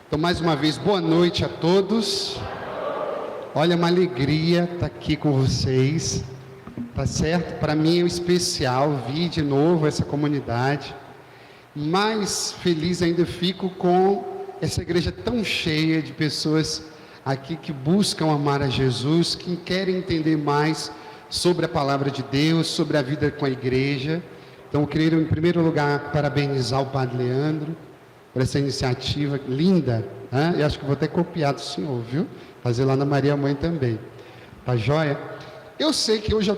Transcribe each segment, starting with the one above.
Então, mais uma vez, boa noite a todos. Olha, uma alegria estar aqui com vocês, tá certo? Para mim é um especial vir de novo essa comunidade. Mais feliz ainda fico com essa igreja tão cheia de pessoas aqui que buscam amar a Jesus, que querem entender mais sobre a palavra de Deus, sobre a vida com a igreja. Então, eu queria, em primeiro lugar, parabenizar o Padre Leandro por essa iniciativa linda, né? Eu acho que vou até copiar do senhor, viu? Fazer lá na Maria Mãe também. Tá joia? Eu sei que hoje é a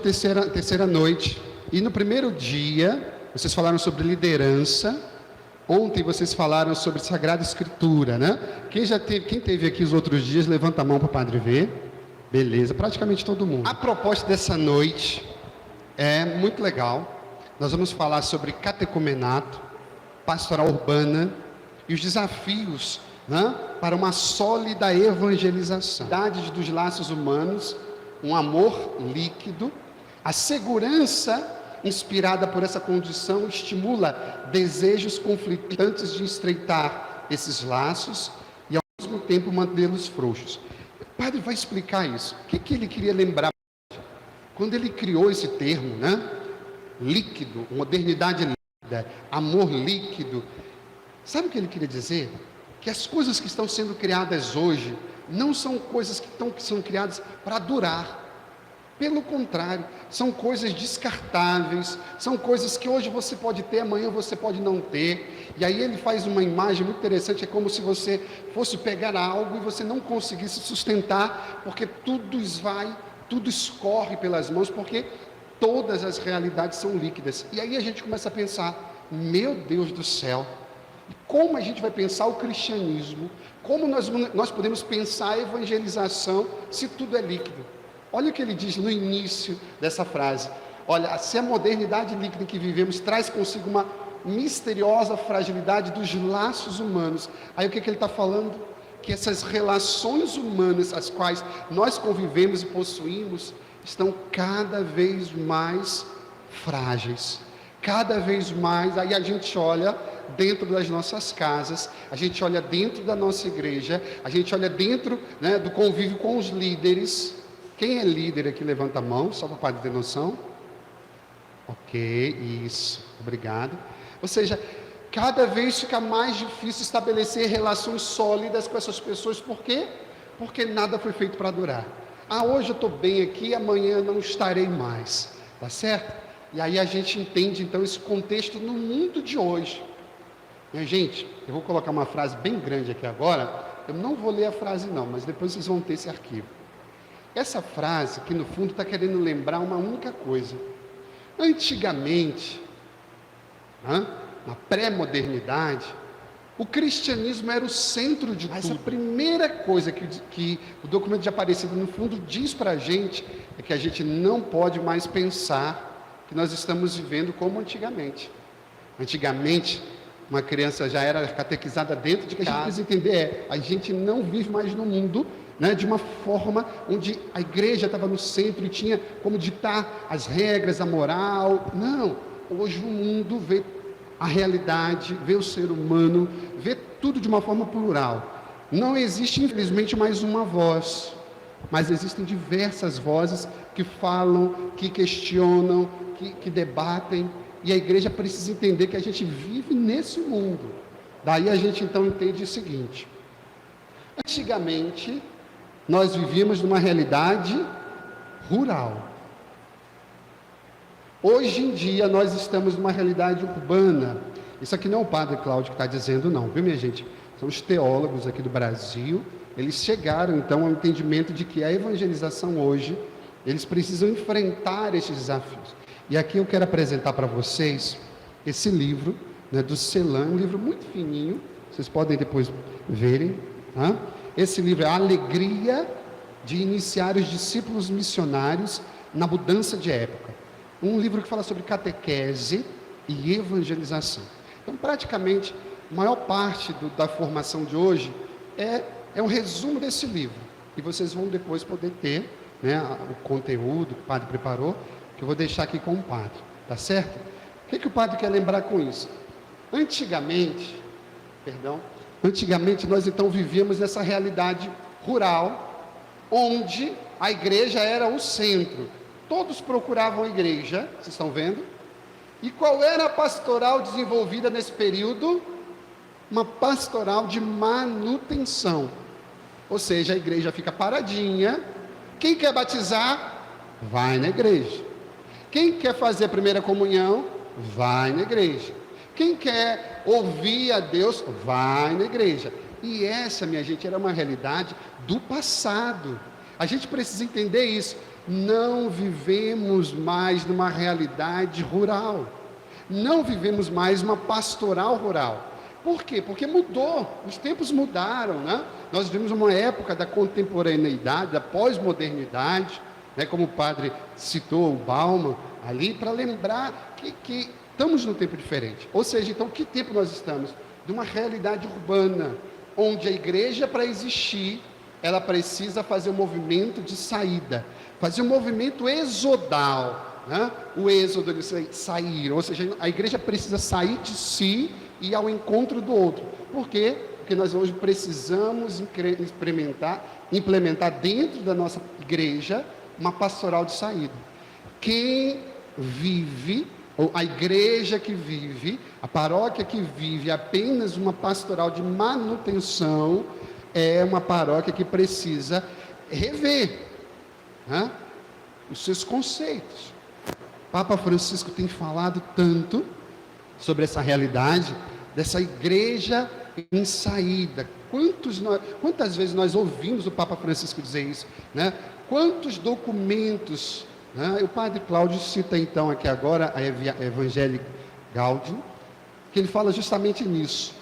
terceira noite, e no primeiro dia, vocês falaram sobre liderança. Ontem vocês falaram sobre Sagrada Escritura, né? Quem teve aqui os outros dias, levanta a mão para o Padre ver. Beleza, praticamente todo mundo. A proposta dessa noite é muito legal. Nós vamos falar sobre catecumenato, pastoral urbana e os desafios, né, para uma sólida evangelização. A idade dos laços humanos, um amor líquido, a segurança inspirada por essa condição estimula desejos conflitantes de estreitar esses laços e ao mesmo tempo mantê-los frouxos. O padre vai explicar isso. O que ele queria lembrar? Quando ele criou esse termo, né? Líquido, modernidade líquida, amor líquido. Sabe o que ele queria dizer? Que as coisas que estão sendo criadas hoje não são coisas que são criadas para durar. Pelo contrário, são coisas descartáveis, são coisas que hoje você pode ter, amanhã você pode não ter. E aí ele faz uma imagem muito interessante, é como se você fosse pegar algo e você não conseguisse sustentar, porque tudo esvai, tudo escorre pelas mãos, porque todas as realidades são líquidas. E aí a gente começa a pensar, meu Deus do céu, como a gente vai pensar o cristianismo, como nós podemos pensar a evangelização se tudo é líquido? Olha o que ele diz no início dessa frase. Olha, se a modernidade líquida em que vivemos traz consigo uma misteriosa fragilidade dos laços humanos. Aí o que ele está falando? Que essas relações humanas, as quais nós convivemos e possuímos, estão cada vez mais frágeis. Cada vez mais, aí a gente olha dentro das nossas casas, a gente olha dentro da nossa igreja, a gente olha dentro, né, do convívio com os líderes. Quem é líder aqui, levanta a mão, só para o padre ter noção. Ok, isso, obrigado. Ou seja, cada vez fica mais difícil estabelecer relações sólidas com essas pessoas. Por quê? Porque nada foi feito para durar. Hoje eu estou bem aqui, amanhã não estarei mais, tá certo? E aí a gente entende então esse contexto no mundo de hoje. Minha gente, eu vou colocar uma frase bem grande aqui agora, eu não vou ler a frase não, mas depois vocês vão ter esse arquivo. Essa frase, que no fundo está querendo lembrar uma única coisa. Antigamente, na pré-modernidade, o cristianismo era o centro de tudo. Mas a primeira coisa que o documento de Aparecida, no fundo, diz para a gente, é que a gente não pode mais pensar que nós estamos vivendo como antigamente. Antigamente, uma criança já era catequizada dentro de casa. A gente precisa entender, a gente não vive mais no mundo, né, de uma forma onde a igreja estava no centro e tinha como ditar as regras, a moral. Não, hoje o mundo vê a realidade, vê o ser humano, vê tudo de uma forma plural. Não existe, infelizmente, mais uma voz, mas existem diversas vozes que falam, que questionam, que debatem, e a igreja precisa entender que a gente vive nesse mundo. Daí a gente então entende o seguinte: antigamente nós vivíamos numa realidade rural. Hoje em dia nós estamos numa realidade urbana. Isso aqui não é o padre Cláudio que está dizendo não, viu minha gente? São os teólogos aqui do Brasil. Eles chegaram então ao entendimento de que a evangelização hoje, eles precisam enfrentar esses desafios. E aqui eu quero apresentar para vocês esse livro, né, do Celan, um livro muito fininho, vocês podem depois verem, tá? Esse livro é A Alegria de Iniciar os Discípulos Missionários na Mudança de Época. Um livro que fala sobre catequese e evangelização. Então, praticamente, a maior parte da formação de hoje é um resumo desse livro. E vocês vão depois poder ter, né, o conteúdo que o padre preparou, que eu vou deixar aqui com o padre, tá certo? O que o padre quer lembrar com isso? Antigamente, Antigamente nós então vivíamos nessa realidade rural, onde a igreja era o centro. Todos procuravam a igreja, vocês estão vendo? E qual era a pastoral desenvolvida nesse período? Uma pastoral de manutenção. Ou seja, a igreja fica paradinha. Quem quer batizar, vai na igreja. Quem quer fazer a primeira comunhão, vai na igreja. Quem quer ouvir a Deus, vai na igreja. E essa, minha gente, era uma realidade do passado. A gente precisa entender isso. Não vivemos mais numa realidade rural. Não vivemos mais uma pastoral rural. Por quê? Porque mudou, os tempos mudaram, né? Nós vivemos uma época da contemporaneidade, da pós-modernidade, né? Como o padre citou o Bauman ali, para lembrar que estamos num tempo diferente. Ou seja, então, que tempo nós estamos? De uma realidade urbana, onde a igreja, para existir, ela precisa fazer um movimento de saída, fazer um movimento exodal, né? O êxodo, eles saíram, ou seja, a igreja precisa sair de si e ir ao encontro do outro. Por quê? Porque nós hoje precisamos implementar dentro da nossa igreja uma pastoral de saída. Quem vive, ou a igreja que vive, a paróquia que vive apenas uma pastoral de manutenção, é uma paróquia que precisa rever, né, os seus conceitos. Papa Francisco tem falado tanto sobre essa realidade dessa igreja em saída. Quantas vezes nós ouvimos o Papa Francisco dizer isso, né? Quantos documentos, né? O padre Cláudio cita então aqui agora a Evangelii Gaudium, que ele fala justamente nisso.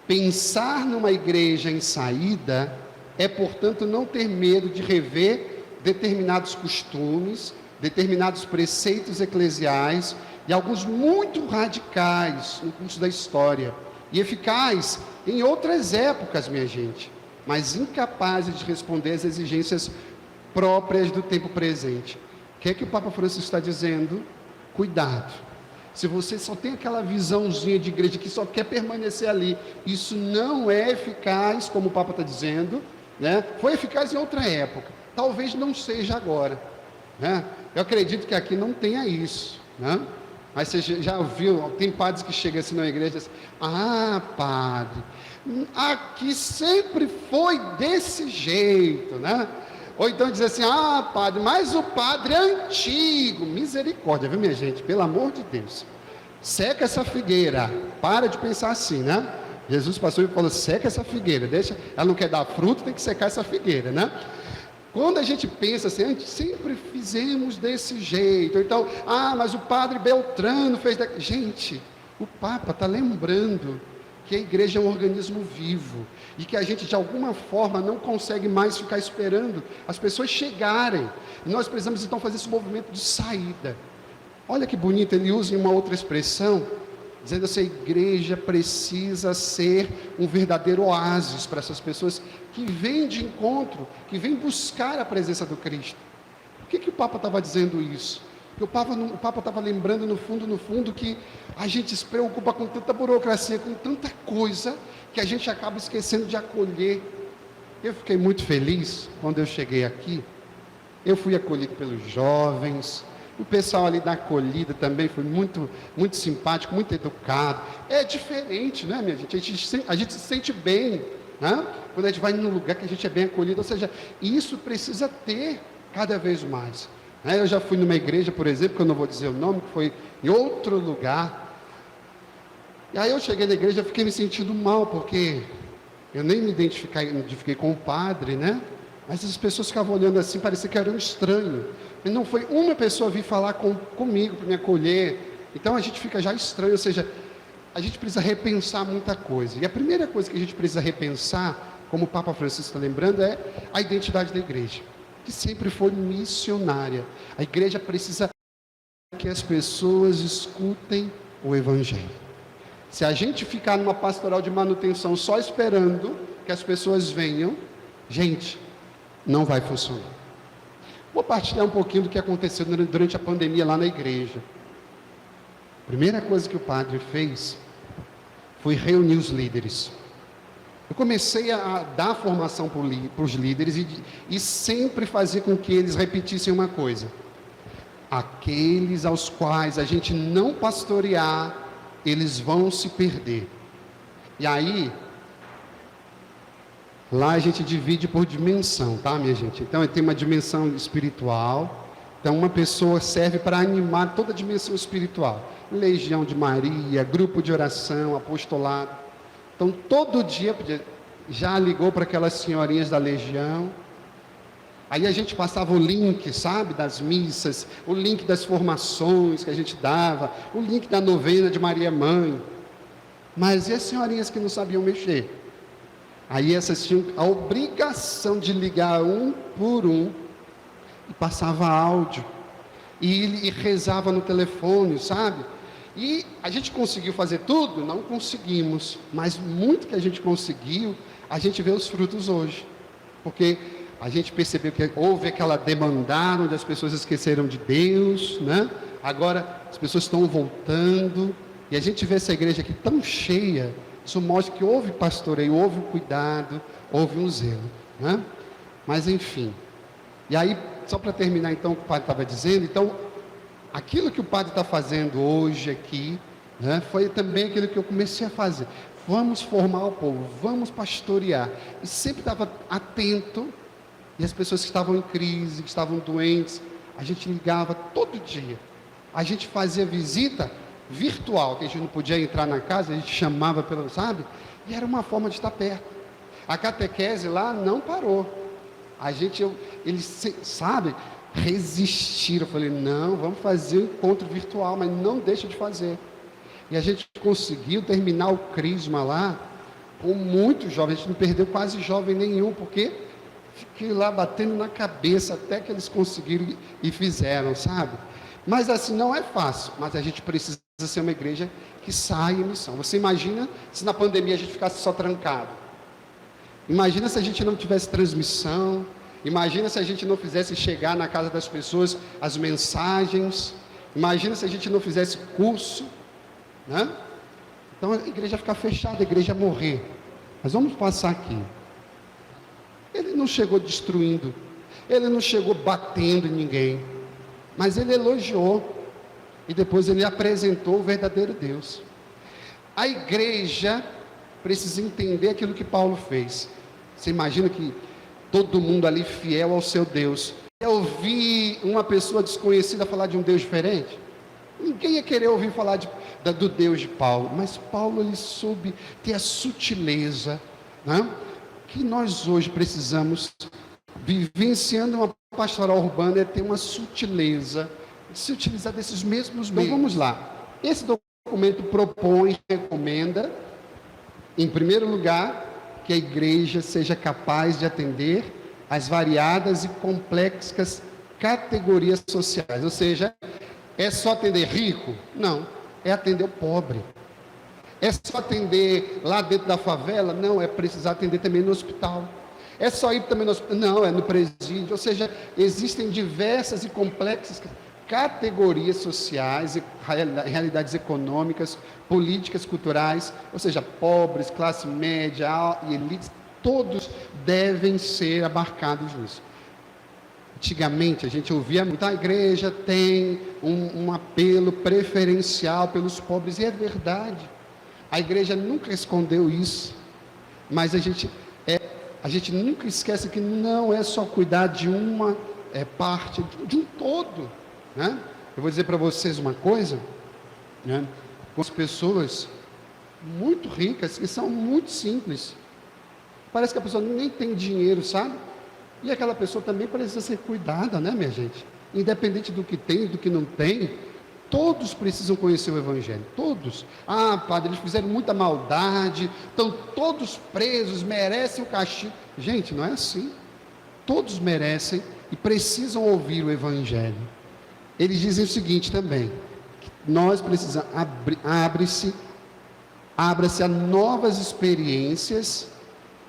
Pensar numa igreja em saída é, portanto, não ter medo de rever determinados costumes, determinados preceitos eclesiais e alguns muito radicais no curso da história e eficaz em outras épocas, minha gente, mas incapazes de responder às exigências próprias do tempo presente. O que é que o Papa Francisco está dizendo? Cuidado. Se você só tem aquela visãozinha de igreja que só quer permanecer ali, isso não é eficaz, como o Papa está dizendo, né? Foi eficaz em outra época, talvez não seja agora, né? Eu acredito que aqui não tenha isso, né? Mas você já viu, tem padres que chegam assim na igreja e dizem: ah, padre, aqui sempre foi desse jeito, né? Ou então diz assim: ah, padre, mas o padre é antigo. Misericórdia, viu, minha gente? Pelo amor de Deus. Seca essa figueira. Para de pensar assim, né? Jesus passou e falou: seca essa figueira. Deixa, ela não quer dar fruto, tem que secar essa figueira, né? Quando a gente pensa assim, a gente sempre fizemos desse jeito. Então, ah, mas o padre Beltrano fez... Gente, o Papa está lembrando que a igreja é um organismo vivo e que a gente de alguma forma não consegue mais ficar esperando as pessoas chegarem. E nós precisamos então fazer esse movimento de saída. Olha que bonito, ele usa uma outra expressão, dizendo assim: a igreja precisa ser um verdadeiro oásis para essas pessoas que vêm de encontro, que vêm buscar a presença do Cristo. Por que o Papa estava dizendo isso? Porque o Papa estava lembrando no fundo, que a gente se preocupa com tanta burocracia, com tanta coisa, que a gente acaba esquecendo de acolher. Eu fiquei muito feliz quando eu cheguei aqui. Eu fui acolhido pelos jovens, o pessoal ali da acolhida também foi muito, muito simpático, muito educado. É diferente, né, minha gente? A gente se sente bem, né? Quando a gente vai num lugar que a gente é bem acolhido. Ou seja, isso precisa ter cada vez mais. Eu já fui numa igreja, por exemplo, que eu não vou dizer o nome, que foi em outro lugar. E aí eu cheguei na igreja e fiquei me sentindo mal, porque eu nem me identifiquei com o padre, né? Mas as pessoas ficavam olhando assim, parecia que era um estranho. E não foi uma pessoa vir falar comigo para me acolher. Então a gente fica já estranho, ou seja, a gente precisa repensar muita coisa. E a primeira coisa que a gente precisa repensar, como o Papa Francisco está lembrando, é a identidade da igreja, que sempre foi missionária. A igreja precisa que as pessoas escutem o Evangelho. Se a gente ficar numa pastoral de manutenção só esperando que as pessoas venham, gente, não vai funcionar. Vou partilhar um pouquinho do que aconteceu durante a pandemia lá na igreja. A primeira coisa que o padre fez foi reunir os líderes. Eu comecei a dar formação para os líderes e sempre fazer com que eles repetissem uma coisa: aqueles aos quais a gente não pastorear, eles vão se perder. E aí, lá a gente divide por dimensão, tá, minha gente? Então tem uma dimensão espiritual. Então uma pessoa serve para animar toda a dimensão espiritual. Legião de Maria, grupo de oração, apostolado. Então todo dia já ligou para aquelas senhorinhas da Legião. Aí a gente passava o link, sabe, das missas, o link das formações que a gente dava, o link da novena de Maria Mãe. Mas e as senhorinhas que não sabiam mexer? Aí essas tinham a obrigação de ligar um por um, e passava áudio, e rezava no telefone, sabe? E a gente conseguiu fazer tudo? Não conseguimos, mas muito que a gente conseguiu, a gente vê os frutos hoje, porque a gente percebeu que houve aquela demandada onde as pessoas esqueceram de Deus, né? Agora as pessoas estão voltando, e a gente vê essa igreja aqui tão cheia. Isso mostra que houve pastoreio, houve cuidado, houve um zelo, né? Mas enfim, e aí, só para terminar então o que o padre estava dizendo, então, aquilo que o padre está fazendo hoje aqui, né, foi também aquilo que eu comecei a fazer. Vamos formar o povo, vamos pastorear. E sempre estava atento, e as pessoas que estavam em crise, que estavam doentes, a gente ligava todo dia. A gente fazia visita virtual, que a gente não podia entrar na casa, a gente chamava pelo, sabe? E era uma forma de estar perto. A catequese lá não parou. Eles, sabe, resistiram. Eu falei, não, vamos fazer um encontro virtual, mas não deixa de fazer. E a gente conseguiu terminar o crisma lá com muitos jovens. A gente não perdeu quase jovem nenhum, porque fiquei lá batendo na cabeça até que eles conseguiram e fizeram, sabe? Mas assim, não é fácil, mas a gente precisa ser uma igreja que saia em missão. Você imagina se na pandemia a gente ficasse só trancado? Imagina se a gente não tivesse transmissão, imagina se a gente não fizesse chegar na casa das pessoas as mensagens, imagina se a gente não fizesse curso, né? Então a igreja ia ficar fechada, a igreja ia morrer. Mas vamos passar aqui. Ele não chegou destruindo, ele não chegou batendo em ninguém, mas ele elogiou, e depois ele apresentou o verdadeiro Deus. A igreja precisa entender aquilo que Paulo fez. Você imagina que todo mundo ali fiel ao seu Deus, eu ouvi uma pessoa desconhecida falar de um Deus diferente? Ninguém ia querer ouvir falar do Deus de Paulo, mas Paulo, ele soube ter a sutileza, né? Que nós hoje precisamos, vivenciando uma pastoral urbana, é ter uma sutileza, se utilizar desses mesmos meios. Então vamos lá. Esse documento propõe, recomenda, em primeiro lugar, que a igreja seja capaz de atender as variadas e complexas categorias sociais. Ou seja, é só atender rico? Não, é atender o pobre. É só atender lá dentro da favela? Não, é precisar atender também no hospital. É só ir também no hospital? Não, é no presídio. Ou seja, existem diversas e complexas categorias sociais, realidades econômicas, políticas, culturais, ou seja, pobres, classe média e elites, todos devem ser abarcados nisso. Antigamente a gente ouvia muito, a igreja tem um apelo preferencial pelos pobres, e é verdade. A igreja nunca escondeu isso, mas a gente nunca esquece que não é só cuidar de uma parte, de um todo, né? Eu vou dizer para vocês uma coisa, né? Com as pessoas muito ricas, que são muito simples, parece que a pessoa nem tem dinheiro, sabe? E aquela pessoa também precisa ser cuidada, né, minha gente? Independente do que tem, do que não tem, todos precisam conhecer o Evangelho, todos. Ah, padre, eles fizeram muita maldade, estão todos presos, merecem o castigo. Gente, não é assim. Todos merecem e precisam ouvir o Evangelho. Eles dizem o seguinte também, que nós precisamos, abra-se a novas experiências,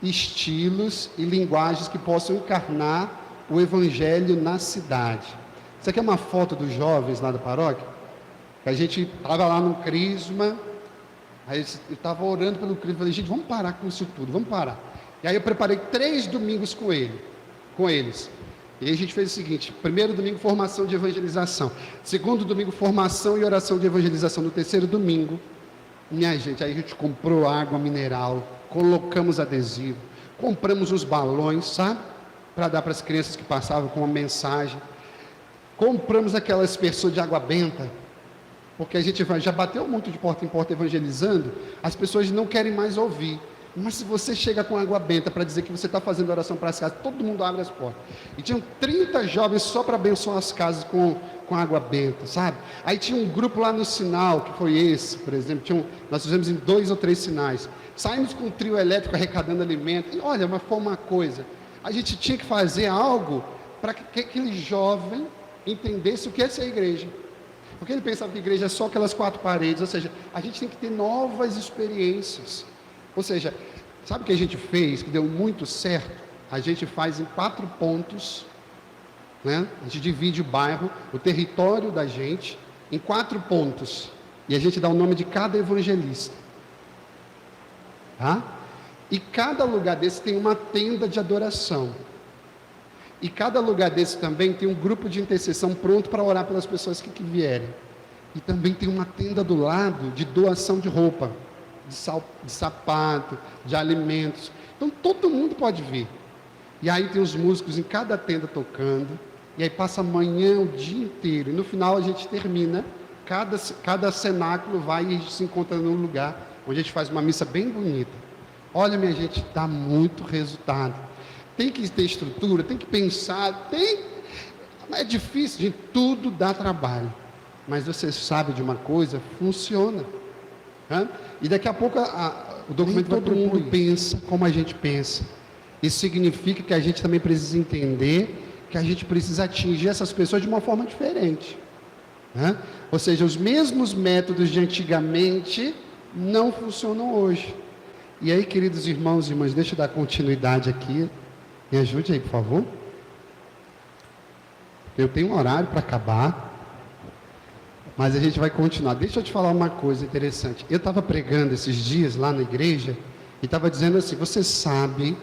estilos e linguagens que possam encarnar o Evangelho na cidade. Isso aqui é uma foto dos jovens lá da paróquia. A gente estava lá no crisma, Aí eu estava orando pelo Cristo, falei, gente, vamos parar com isso tudo, vamos parar. E aí eu preparei 3 domingos com eles. E aí a gente fez o seguinte: primeiro domingo, formação de evangelização. Segundo domingo, formação e oração de evangelização. No terceiro domingo, minha gente, aí a gente comprou água mineral, colocamos adesivo, compramos os balões, sabe? Para dar para as crianças que passavam com uma mensagem. Compramos aquela aspersor de água benta, porque a gente já bateu muito de porta em porta evangelizando, as pessoas não querem mais ouvir. Mas se você chega com água benta para dizer que você está fazendo oração para as casas, todo mundo abre as portas. E tinham 30 jovens só para abençoar as casas com água benta, sabe? Aí tinha um grupo lá no sinal, que foi esse, por exemplo. Nós fizemos em 2 ou 3 sinais. Saímos com um trio elétrico arrecadando alimento. E olha, mas foi uma coisa. A gente tinha que fazer algo para que aquele jovem entendesse o que é ser igreja. Porque ele pensava que a igreja é só aquelas 4 paredes. Ou seja, a gente tem que ter novas experiências. Ou seja, sabe o que a gente fez, que deu muito certo? A gente faz em 4 pontos, né? A gente divide o bairro, o território da gente, em 4 pontos. E a gente dá o nome de cada evangelista. Tá? E cada lugar desse tem uma tenda de adoração. E cada lugar desse também tem um grupo de intercessão pronto para orar pelas pessoas que vierem. E também tem uma tenda do lado de doação de roupa, de sapato, de alimentos. Então todo mundo pode vir. E aí tem os músicos em cada tenda tocando. E aí passa a manhã, o dia inteiro. E no final a gente termina. Cada cenáculo vai e a gente se encontra num lugar onde a gente faz uma missa bem bonita. Olha, minha gente, dá muito resultado. Tem que ter estrutura, tem que pensar, é difícil, gente, tudo dá trabalho. Mas você sabe de uma coisa, funciona. E daqui a pouco o documento vai, todo mundo pensa como a gente pensa. Isso significa que a gente também precisa entender que a gente precisa atingir essas pessoas de uma forma diferente. Ou seja, os mesmos métodos de antigamente não funcionam hoje. E aí, queridos irmãos e irmãs, deixa eu dar continuidade aqui. Me ajude aí, por favor. Eu tenho um horário para acabar, mas a gente vai continuar. Deixa eu te falar uma coisa interessante. Eu estava pregando esses dias lá na igreja e estava dizendo assim: você sabe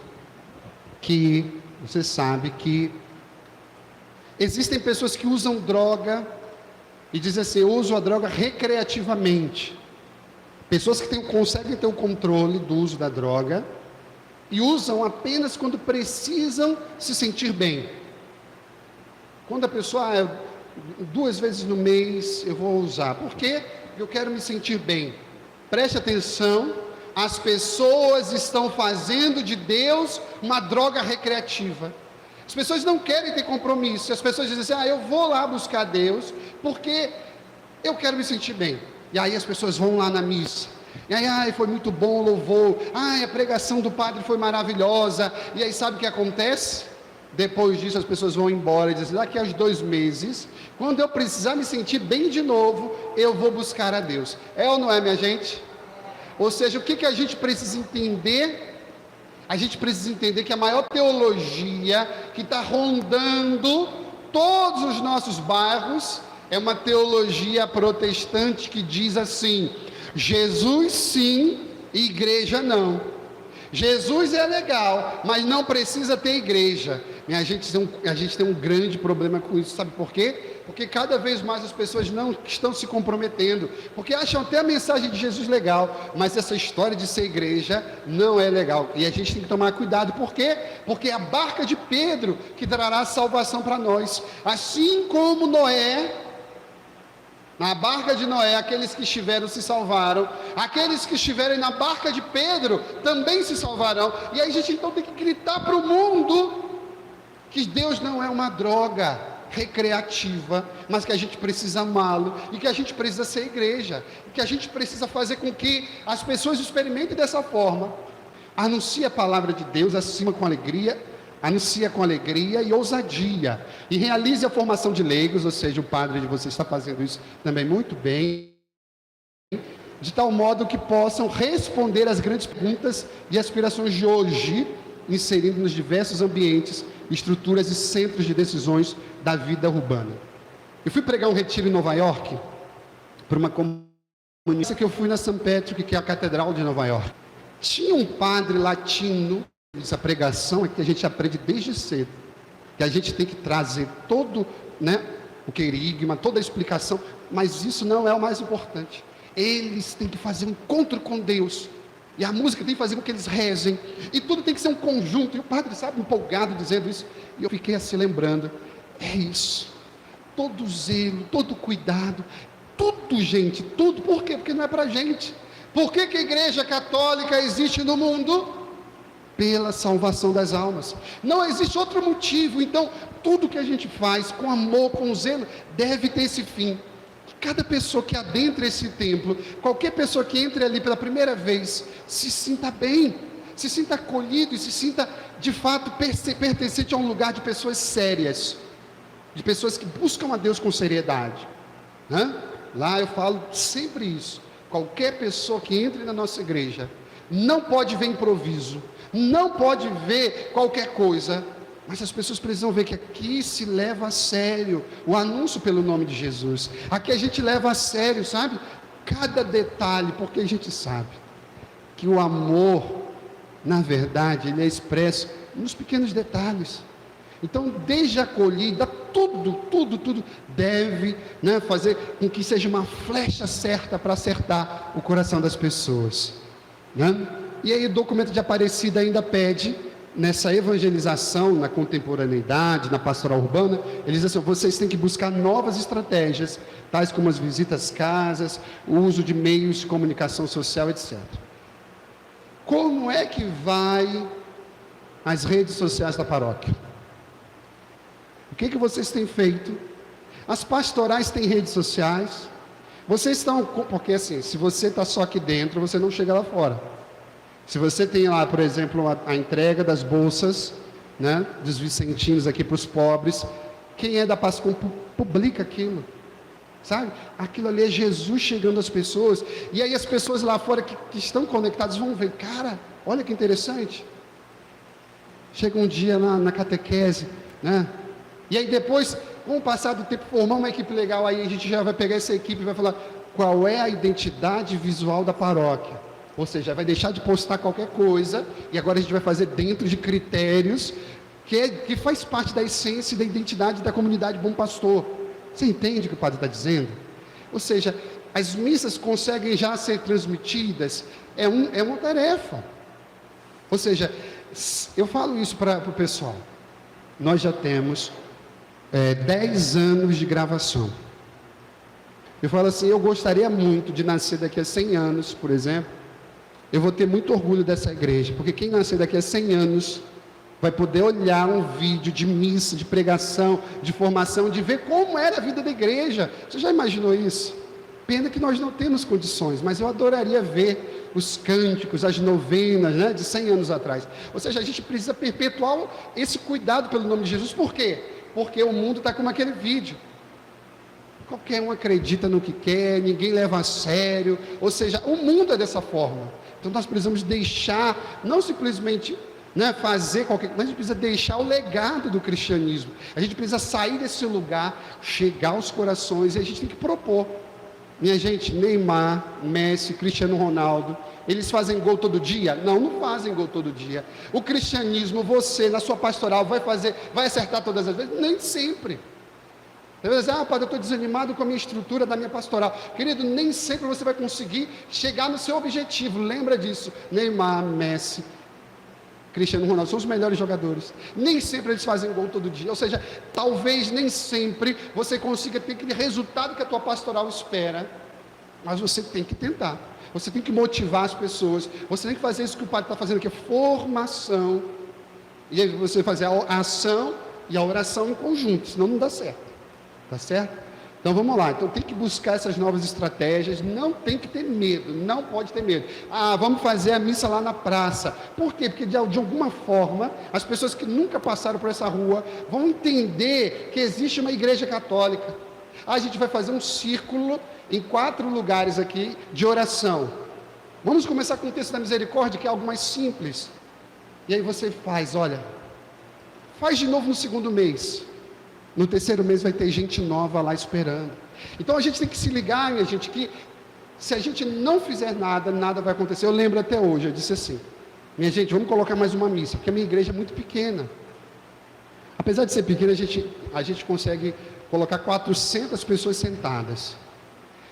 que existem pessoas que usam droga e dizem assim: eu uso a droga recreativamente. Pessoas que conseguem ter o controle do uso da droga e usam apenas quando precisam se sentir bem. Quando a pessoa, 2 vezes no mês eu vou usar. Por quê? Porque eu quero me sentir bem. Preste atenção, as pessoas estão fazendo de Deus uma droga recreativa. As pessoas não querem ter compromisso. As pessoas dizem assim: eu vou lá buscar Deus porque eu quero me sentir bem. E aí as pessoas vão lá na missa. E aí, foi muito bom o louvor. A pregação do padre foi maravilhosa. E aí sabe o que acontece? Depois disso as pessoas vão embora e dizem: daqui a 2 meses, quando eu precisar me sentir bem de novo, eu vou buscar a Deus. É ou não é, minha gente? Ou seja, o que a gente precisa entender? A gente precisa entender que a maior teologia que está rondando todos os nossos bairros é uma teologia protestante que diz assim: Jesus sim, igreja não. Jesus é legal, mas não precisa ter igreja. E a gente tem um grande problema com isso, sabe por quê? Porque cada vez mais as pessoas não estão se comprometendo, porque acham até a mensagem de Jesus legal, mas essa história de ser igreja não é legal. E a gente tem que tomar cuidado. Por quê? Porque é a barca de Pedro que trará salvação para nós. Assim como Noé, na barca de Noé, aqueles que estiveram se salvaram. Aqueles que estiverem na barca de Pedro também se salvarão. E aí a gente então tem que gritar para o mundo que Deus não é uma droga recreativa, mas que a gente precisa amá-lo, e que a gente precisa ser igreja, e que a gente precisa fazer com que as pessoas experimentem dessa forma. Anuncie a palavra de Deus, acima com alegria, anuncia com alegria e ousadia, e realize a formação de leigos, ou seja, o padre de vocês está fazendo isso também muito bem, de tal modo que possam responder às grandes perguntas e aspirações de hoje, inserindo nos diversos ambientes, estruturas e centros de decisões da vida urbana. Eu fui pregar um retiro em Nova York para uma comunidade Isso que eu fui na St. Patrick, que é a Catedral de Nova York. Tinha um padre latino, essa pregação é que a gente aprende desde cedo, que a gente tem que trazer todo, o querigma, toda a explicação, mas isso não é o mais importante. Eles têm que fazer um encontro com Deus, e a música tem que fazer com que eles rezem, e tudo tem que ser um conjunto. E o padre, sabe, empolgado dizendo isso, e eu fiquei assim lembrando, é isso, todo zelo, todo cuidado, tudo, gente, tudo. Por quê? Porque não é para gente. Por que a igreja católica existe no mundo? Pela salvação das almas. Não existe outro motivo. Então, tudo que a gente faz com amor, com zelo, deve ter esse fim. Que cada pessoa que adentra esse templo, qualquer pessoa que entre ali pela primeira vez, se sinta bem, se sinta acolhido e se sinta, de fato, pertencente a um lugar de pessoas sérias, de pessoas que buscam a Deus com seriedade. Lá eu falo sempre isso. Qualquer pessoa que entre na nossa igreja não pode ver improviso, não pode ver qualquer coisa, mas as pessoas precisam ver que aqui se leva a sério o anúncio pelo nome de Jesus. Aqui a gente leva a sério, sabe? Cada detalhe, porque a gente sabe que o amor, na verdade, ele é expresso nos pequenos detalhes. Então, desde a acolhida, tudo deve fazer com que seja uma flecha certa para acertar o coração das pessoas. E aí o documento de Aparecida ainda pede, nessa evangelização, na contemporaneidade, na pastoral urbana, ele diz assim: vocês têm que buscar novas estratégias, tais como as visitas às casas, o uso de meios de comunicação social, etc. Como é que vai as redes sociais da paróquia? O que vocês têm feito? As pastorais têm redes sociais? Vocês estão... Porque assim, se você está só aqui dentro, você não chega lá fora. Se você tem lá, por exemplo, a entrega das bolsas, dos vicentinos aqui para os pobres, quem é da Pascom publica aquilo, sabe? Aquilo ali é Jesus chegando às pessoas, e aí as pessoas lá fora que estão conectadas vão ver, cara, olha que interessante. Chega um dia na catequese, e aí depois, com o passar do tempo, formar uma equipe legal, aí a gente já vai pegar essa equipe e vai falar qual é a identidade visual da paróquia. Ou seja, vai deixar de postar qualquer coisa, e agora a gente vai fazer dentro de critérios que faz parte da essência e da identidade da comunidade Bom Pastor. Você entende o que o padre está dizendo? Ou seja, as missas conseguem já ser transmitidas, é uma tarefa. Ou seja, eu falo isso para o pessoal, nós já temos 10 anos de gravação. Eu falo assim, eu gostaria muito de nascer daqui a 100 anos, por exemplo. Eu vou ter muito orgulho dessa igreja, porque quem nascer daqui a 100 anos vai poder olhar um vídeo de missa, de pregação, de formação, de ver como era a vida da igreja. Você já imaginou isso? Pena que nós não temos condições, mas eu adoraria ver os cânticos, as novenas, de 100 anos atrás. Ou seja, a gente precisa perpetuar esse cuidado pelo nome de Jesus. Por quê? Porque o mundo está como aquele vídeo. Qualquer um acredita no que quer, ninguém leva a sério. Ou seja, o mundo é dessa forma. Então nós precisamos deixar, não simplesmente fazer qualquer coisa, mas a gente precisa deixar o legado do cristianismo. A gente precisa sair desse lugar, chegar aos corações, e a gente tem que propor. Minha gente, Neymar, Messi, Cristiano Ronaldo, eles fazem gol todo dia? Não, não fazem gol todo dia. O cristianismo, você, na sua pastoral, vai acertar todas as vezes? Nem sempre. Você vai dizer, padre, eu estou desanimado com a minha estrutura da minha pastoral. Querido, nem sempre você vai conseguir chegar no seu objetivo. Lembra disso. Neymar, Messi, Cristiano Ronaldo são os melhores jogadores. Nem sempre eles fazem gol todo dia. Ou seja, talvez nem sempre você consiga ter aquele resultado que a tua pastoral espera. Mas você tem que tentar. Você tem que motivar as pessoas. Você tem que fazer isso que o padre está fazendo aqui, formação. E aí você fazer a ação e a oração em conjunto, senão não dá certo. Tá certo? Então vamos lá, então tem que buscar essas novas estratégias, não tem que ter medo, não pode ter medo. Vamos fazer a missa lá na praça. Por quê? Porque de alguma forma, as pessoas que nunca passaram por essa rua vão entender que existe uma igreja católica. A gente vai fazer um círculo em 4 lugares aqui de oração. Vamos começar com o texto da misericórdia, que é algo mais simples. E aí você faz de novo no 2º mês. No 3º mês vai ter gente nova lá esperando. Então a gente tem que se ligar, minha gente, que Se a gente não fizer nada, nada vai acontecer. Eu lembro até hoje, eu disse assim, minha gente, vamos colocar mais uma missa, porque a minha igreja é muito pequena. Apesar de ser pequena, a gente consegue colocar 400 pessoas sentadas.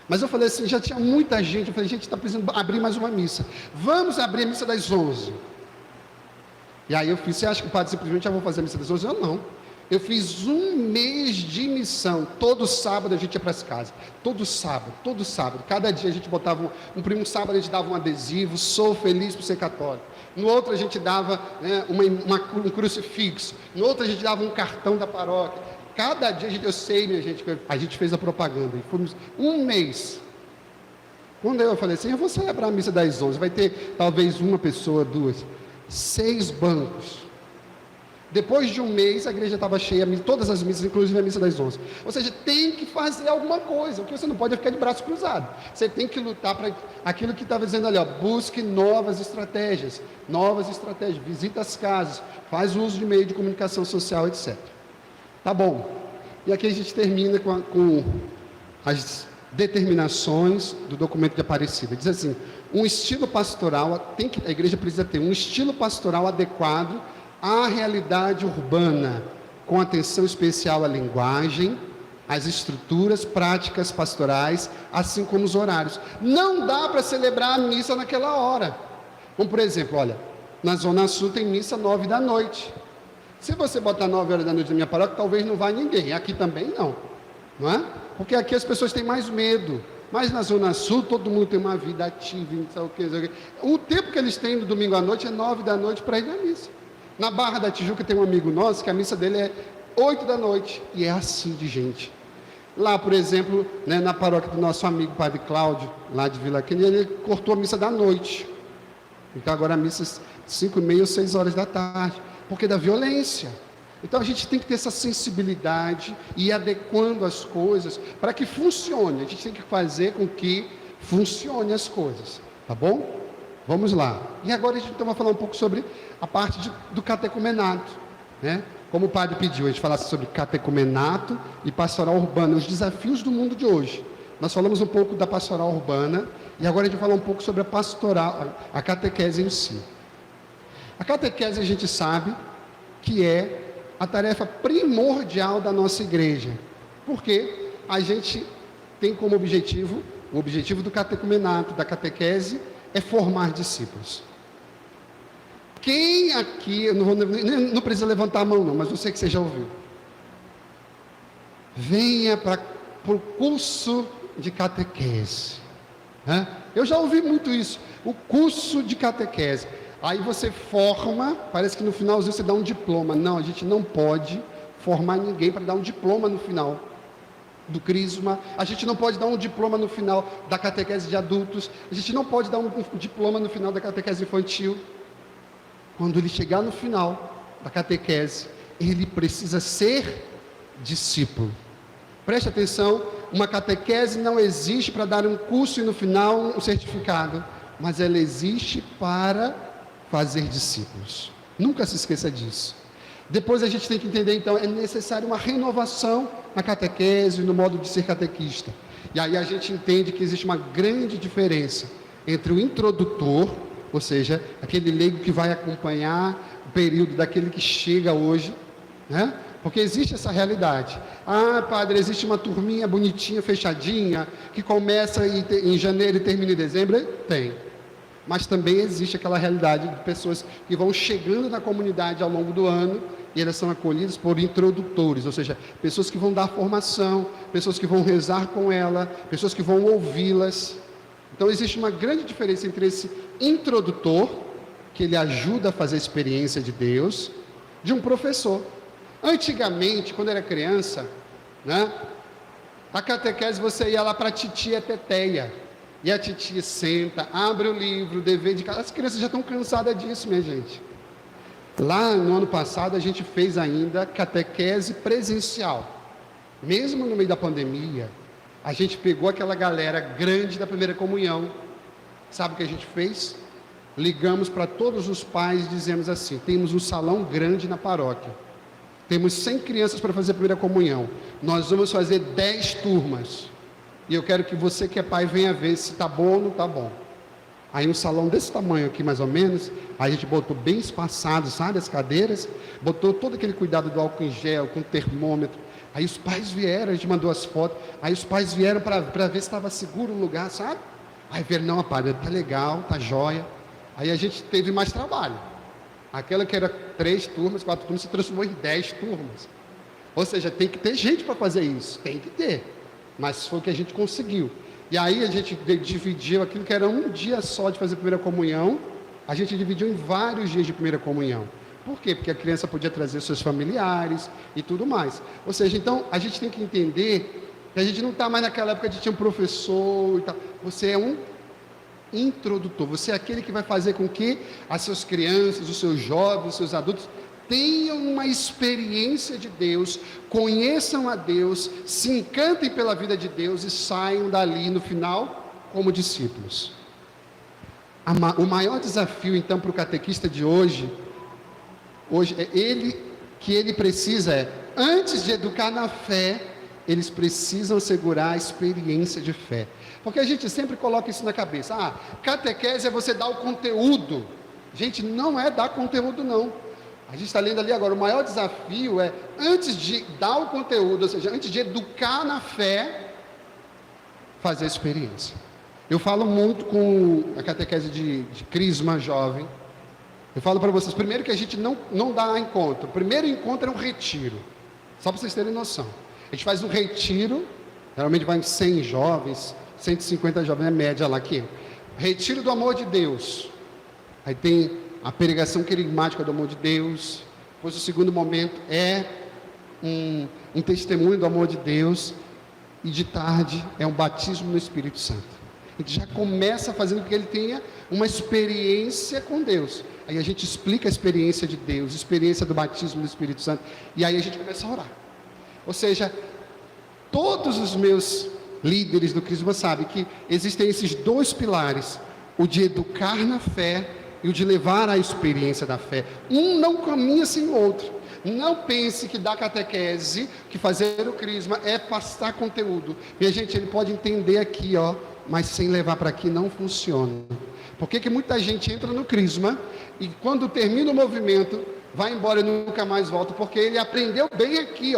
Mas eu falei assim, já tinha muita gente, eu falei, gente, está precisando abrir mais uma missa. Vamos abrir a missa das 11. E aí eu fiz, você acha que o padre simplesmente já vou fazer a missa das 11? Eu não. Eu fiz um mês de missão, todo sábado a gente ia para as casas, todo sábado, cada dia a gente botava, um sábado a gente dava um adesivo, sou feliz por ser católico, no outro a gente dava um crucifixo, no outro a gente dava um cartão da paróquia, cada dia eu sei, minha gente, a gente fez a propaganda, e fomos um mês. Quando eu falei assim, eu vou celebrar a missa das 11, vai ter talvez uma pessoa, 2, 6 bancos. Depois de um mês, a igreja estava cheia, todas as missas, inclusive a missa das 11. Ou seja, tem que fazer alguma coisa, o que você não pode é ficar de braço cruzado. Você tem que lutar para aquilo que estava dizendo ali, ó, busque novas estratégias, visita as casas, faz uso de meio de comunicação social, etc. Tá bom. E aqui a gente termina com as determinações do documento de Aparecida. Diz assim, um estilo pastoral, a igreja precisa ter um estilo pastoral adequado à realidade urbana, com atenção especial à linguagem, às estruturas, práticas pastorais, assim como os horários. Não dá para celebrar a missa naquela hora. Como por exemplo, olha, na Zona Sul tem missa 9 da noite. Se você botar 9 horas da noite na minha paróquia, talvez não vá ninguém. Aqui também não é? Porque aqui as pessoas têm mais medo. Mas na Zona Sul todo mundo tem uma vida ativa, não sei o que. O tempo que eles têm no domingo à noite é 9 da noite para ir na missa. Na Barra da Tijuca tem um amigo nosso que a missa dele é 8 da noite. E é assim de gente. Lá, por exemplo, na paróquia do nosso amigo Padre Cláudio, lá de Vila Quênia, ele cortou a missa da noite. Então agora a missa 5h30 ou 6 horas da tarde. Porque da violência. Então a gente tem que ter essa sensibilidade e ir adequando as coisas para que funcione. A gente tem que fazer com que funcione as coisas. Tá bom? Vamos lá. E agora a gente então vai falar um pouco sobre a parte do catecumenato, né? Como o padre pediu, a gente falasse sobre catecumenato e pastoral urbana, os desafios do mundo de hoje. Nós falamos um pouco da pastoral urbana e agora a gente vai falar um pouco sobre a pastoral, a catequese em si. A catequese a gente sabe que é a tarefa primordial da nossa igreja, porque a gente tem como objetivo, o objetivo do catecumenato, da catequese, é formar discípulos. Quem aqui, eu não precisa levantar a mão não, mas eu sei que você já ouviu. Venha para o curso de catequese. Eu já ouvi muito isso, o curso de catequese. Aí você forma, parece que no finalzinho você dá um diploma. Não, a gente não pode formar ninguém para dar um diploma no final do crisma, a gente não pode dar um diploma no final da catequese de adultos, a gente não pode dar um diploma no final da catequese infantil. Quando ele chegar no final da catequese, ele precisa ser discípulo. Preste atenção, uma catequese não existe para dar um curso e no final um certificado, mas ela existe para fazer discípulos. Nunca se esqueça disso. Depois a gente tem que entender, então, é necessário uma renovação na catequese, no modo de ser catequista. E aí a gente entende que existe uma grande diferença entre o introdutor, ou seja, aquele leigo que vai acompanhar o período daquele que chega hoje, né? Porque existe essa realidade. Ah, padre, existe uma turminha bonitinha, fechadinha, que começa em janeiro e termina em dezembro? Tem. Mas também existe aquela realidade de pessoas que vão chegando na comunidade ao longo do ano e elas são acolhidas por introdutores, ou seja, pessoas que vão dar formação, pessoas que vão rezar com ela, pessoas que vão ouvi-las. Então existe uma grande diferença entre esse introdutor, que ele ajuda a fazer a experiência de Deus, de um professor. Antigamente, quando era criança, né, a catequese você ia lá para a titia Teteia. E a titia senta, abre o livro, dever de casa. As crianças já estão cansadas disso, minha gente. Lá no ano passado a gente fez ainda catequese presencial. Mesmo no meio da pandemia, a gente pegou aquela galera grande da primeira comunhão. Sabe o que a gente fez? Ligamos para todos os pais e dizemos assim: temos um salão grande na paróquia. Temos 100 crianças para fazer a primeira comunhão. Nós vamos fazer 10 turmas. E eu quero que você que é pai venha ver se está bom ou não está bom. Aí um salão desse tamanho aqui, mais ou menos, a gente botou bem espaçado, sabe, as cadeiras, botou todo aquele cuidado do álcool em gel, com termômetro. Aí os pais vieram, a gente mandou as fotos, aí os pais vieram para ver se estava seguro o lugar, sabe? Aí viram, não, rapaz, tá legal, tá jóia. Aí a gente teve mais trabalho. Aquela que era 3 turmas, 4 turmas, se transformou em 10 turmas. Ou seja, tem que ter gente para fazer isso, tem que ter. Mas foi o que a gente conseguiu. E aí a gente dividiu aquilo que era um dia só de fazer primeira comunhão, a gente dividiu em vários dias de primeira comunhão. Por quê? Porque a criança podia trazer seus familiares e tudo mais. Ou seja, então a gente tem que entender que a gente não está mais naquela época de tinha um professor e tal. Você é um introdutor, você é aquele que vai fazer com que as suas crianças, os seus jovens, os seus adultos tenham uma experiência de Deus, conheçam a Deus, se encantem pela vida de Deus e saiam dali no final como discípulos. O maior desafio então para o catequista de hoje é ele precisa antes de educar na fé, eles precisam assegurar a experiência de fé. Porque a gente sempre coloca isso na cabeça. Catequese é você dar o conteúdo. Gente, não é dar conteúdo não. A gente está lendo ali agora, o maior desafio é, antes de dar o conteúdo, ou seja, antes de educar na fé, fazer a experiência. Eu falo muito com a catequese de crisma jovem. Eu falo para vocês, primeiro que a gente não dá encontro. O primeiro encontro é um retiro. Só para vocês terem noção. A gente faz um retiro, geralmente vai em 100 jovens, 150 jovens, é média lá aqui. Retiro do amor de Deus. Aí tem a peregrinação querigmática do amor de Deus. Depois o segundo momento é um testemunho do amor de Deus. E de tarde é um batismo no Espírito Santo. A gente já começa fazendo com que ele tenha uma experiência com Deus. Aí a gente explica a experiência de Deus, a experiência do batismo no Espírito Santo. E aí a gente começa a orar. Ou seja, todos os meus líderes do Crisma sabem que existem esses 2 pilares. O de educar na fé e o de levar a experiência da fé. Um não caminha sem o outro. Não pense que dar catequese, que fazer o crisma é passar conteúdo. Minha gente, ele pode entender aqui, mas sem levar para aqui não funciona. Por que muita gente entra no crisma e quando termina o movimento, vai embora e nunca mais volta? Porque ele aprendeu bem aqui,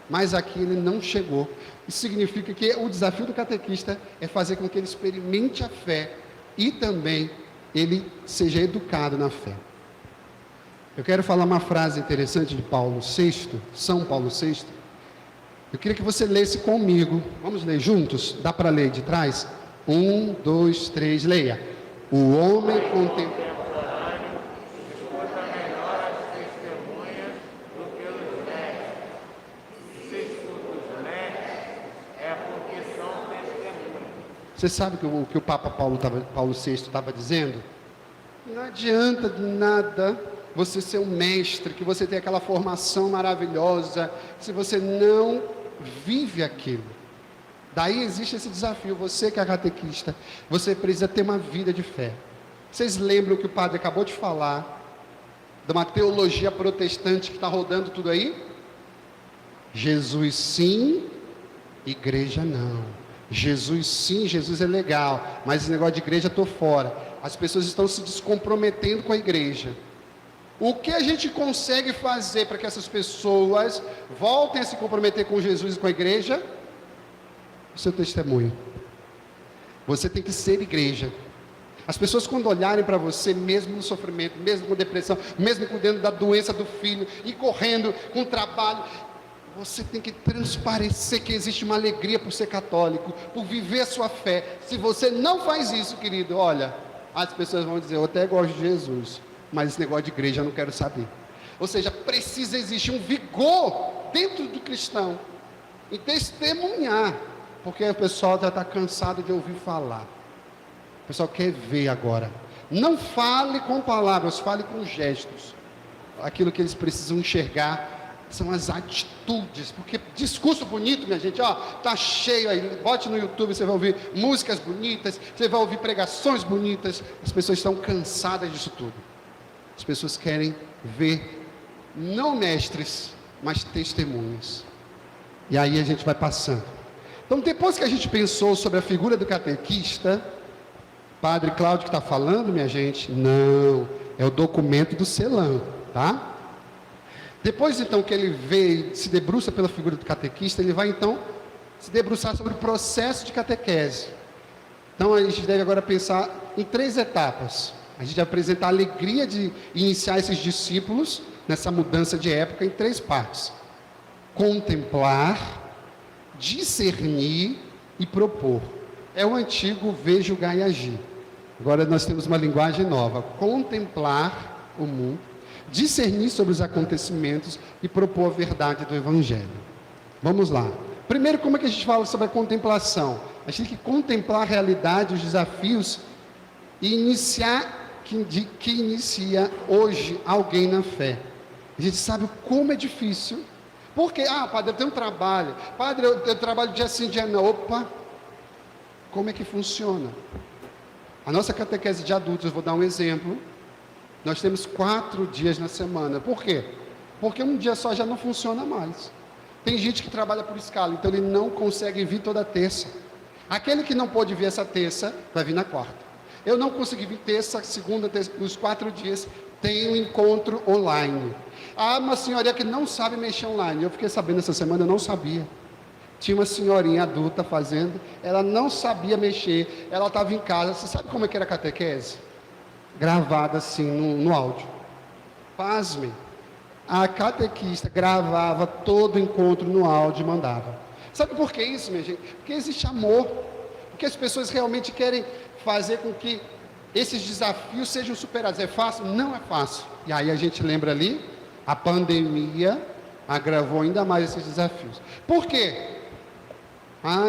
mas aqui ele não chegou. Isso significa que o desafio do catequista é fazer com que ele experimente a fé e também ele seja educado na fé. Eu quero falar uma frase interessante de Paulo VI, São Paulo VI. Eu queria que você lesse comigo. Vamos ler juntos? Dá para ler de trás? 1, 2, 3, leia. O homem contemporâneo escuta melhor as testemunhas do que os mestres. Se escuta os mestres, é porque são testemunhas. Você sabe o que o Papa Paulo VI estava dizendo? Não adianta de nada você ser um mestre, que você tem aquela formação maravilhosa, se você não vive aquilo. Daí existe esse desafio, você que é catequista, você precisa ter uma vida de fé. Vocês lembram que o padre acabou de falar, de uma teologia protestante que está rodando tudo aí? Jesus sim, igreja não. Jesus sim, Jesus é legal, mas esse negócio de igreja estou fora. As pessoas estão se descomprometendo com a igreja. O que a gente consegue fazer para que essas pessoas voltem a se comprometer com Jesus e com a igreja? O seu testemunho. Você tem que ser igreja. As pessoas quando olharem para você, mesmo no sofrimento, mesmo com depressão, mesmo cuidando da doença do filho, e correndo com trabalho, você tem que transparecer que existe uma alegria por ser católico, por viver a sua fé. Se você não faz isso, querido, olha, as pessoas vão dizer, eu até gosto de Jesus, mas esse negócio de igreja eu não quero saber. Ou seja, precisa existir um vigor dentro do cristão e testemunhar, porque o pessoal já está cansado de ouvir falar. O pessoal quer ver agora. Não fale com palavras, fale com gestos. Aquilo que eles precisam enxergar são as atitudes, porque discurso bonito, minha gente, tá cheio aí, bote no YouTube, você vai ouvir músicas bonitas, você vai ouvir pregações bonitas. As pessoas estão cansadas disso tudo. As pessoas querem ver, não mestres, mas testemunhas. E aí a gente vai passando. Então, depois que a gente pensou sobre a figura do catequista, Padre Cláudio que está falando, minha gente, não, é o documento do CELAM, tá? Depois, então, que ele vê e se debruça pela figura do catequista, ele vai, então, se debruçar sobre o processo de catequese. Então, a gente deve agora pensar em 3 etapas. A gente vai apresentar a alegria de iniciar esses discípulos nessa mudança de época em 3 partes: contemplar, discernir e propor. É o antigo ver, julgar e agir. Agora nós temos uma linguagem nova: contemplar o mundo, discernir sobre os acontecimentos e propor a verdade do Evangelho. Vamos lá. Primeiro, como é que a gente fala sobre a contemplação? A gente tem que contemplar a realidade, os desafios e iniciar que inicia hoje alguém na fé. A gente sabe como é difícil. Porque, padre, eu tenho um trabalho. Padre, eu trabalho dia sim, dia não. Opa! Como é que funciona? A nossa catequese de adultos, eu vou dar um exemplo. Nós temos 4 dias na semana. Por quê? Porque um dia só já não funciona mais. Tem gente que trabalha por escala, então ele não consegue vir toda terça. Aquele que não pôde vir essa terça, vai vir na quarta. Eu não consegui vir terça, segunda, terça, nos 4 dias, tem um encontro online. Uma senhorinha que não sabe mexer online. Eu fiquei sabendo essa semana, eu não sabia. Tinha uma senhorinha adulta fazendo, ela não sabia mexer, ela estava em casa. Você sabe como é que era a catequese? Gravada assim, no áudio. Pasmem. A catequista gravava todo o encontro no áudio e mandava. Sabe por que isso, minha gente? Porque existe amor. Porque as pessoas realmente querem fazer com que esses desafios sejam superados. É fácil? Não é fácil. E aí a gente lembra ali, a pandemia agravou ainda mais esses desafios. Por quê?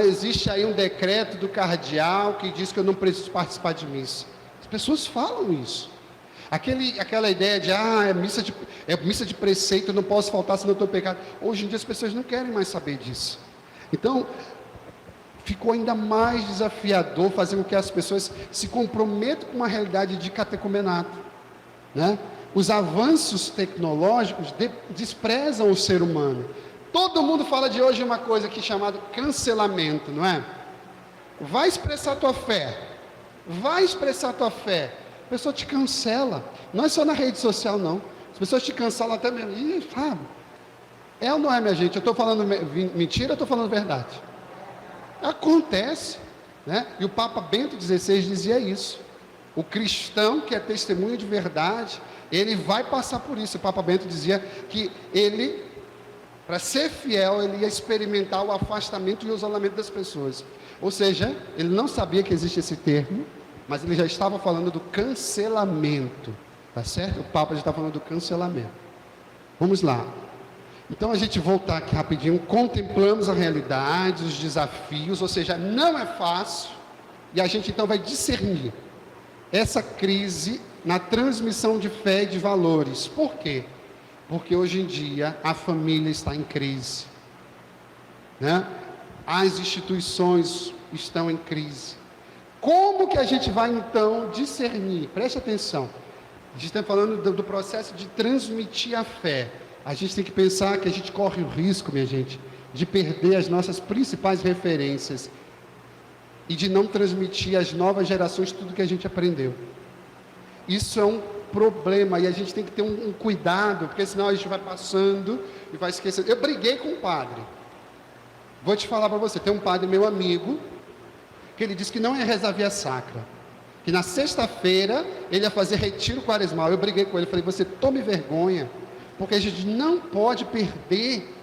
Existe aí um decreto do cardeal que diz que eu não preciso participar de missa. As pessoas falam isso. Aquela ideia de, é missa de preceito, eu não posso faltar senão eu estou pecado. Hoje em dia as pessoas não querem mais saber disso. Então, ficou ainda mais desafiador fazer com que as pessoas se comprometam com uma realidade de catecumenato, né? Os avanços tecnológicos desprezam o ser humano. Todo mundo fala de hoje uma coisa aqui chamada cancelamento, não é? Vai expressar a tua fé. Vai expressar a tua fé. A pessoa te cancela. Não é só na rede social, não. As pessoas te cancelam até mesmo. Ih, Fábio, é ou não é, minha gente? Eu estou falando mentira ou estou falando verdade? Acontece, né? E o Papa Bento XVI dizia isso. O cristão que é testemunho de verdade, ele vai passar por isso. O Papa Bento dizia que ele, para ser fiel, ele ia experimentar o afastamento e o isolamento das pessoas. Ou seja, ele não sabia que existe esse termo, mas ele já estava falando do cancelamento, tá certo? O Papa já está falando do cancelamento. Vamos lá. Então a gente voltar aqui rapidinho, contemplamos a realidade, os desafios, ou seja, não é fácil, e a gente então vai discernir essa crise na transmissão de fé e de valores. Por quê? Porque hoje em dia a família está em crise, né? As instituições estão em crise. Como que a gente vai então discernir? Preste atenção. A gente está falando do processo de transmitir a fé. A gente tem que pensar que a gente corre o risco, minha gente, de perder as nossas principais referências e de não transmitir às novas gerações tudo que a gente aprendeu. Isso é um problema e a gente tem que ter um cuidado, porque senão a gente vai passando e vai esquecendo. Eu briguei com um padre. Vou te falar para você, tem um padre meu amigo, que ele disse que não ia rezar via sacra, que na sexta-feira ele ia fazer retiro quaresmal. Eu briguei com ele, falei, você tome vergonha, porque a gente não pode perder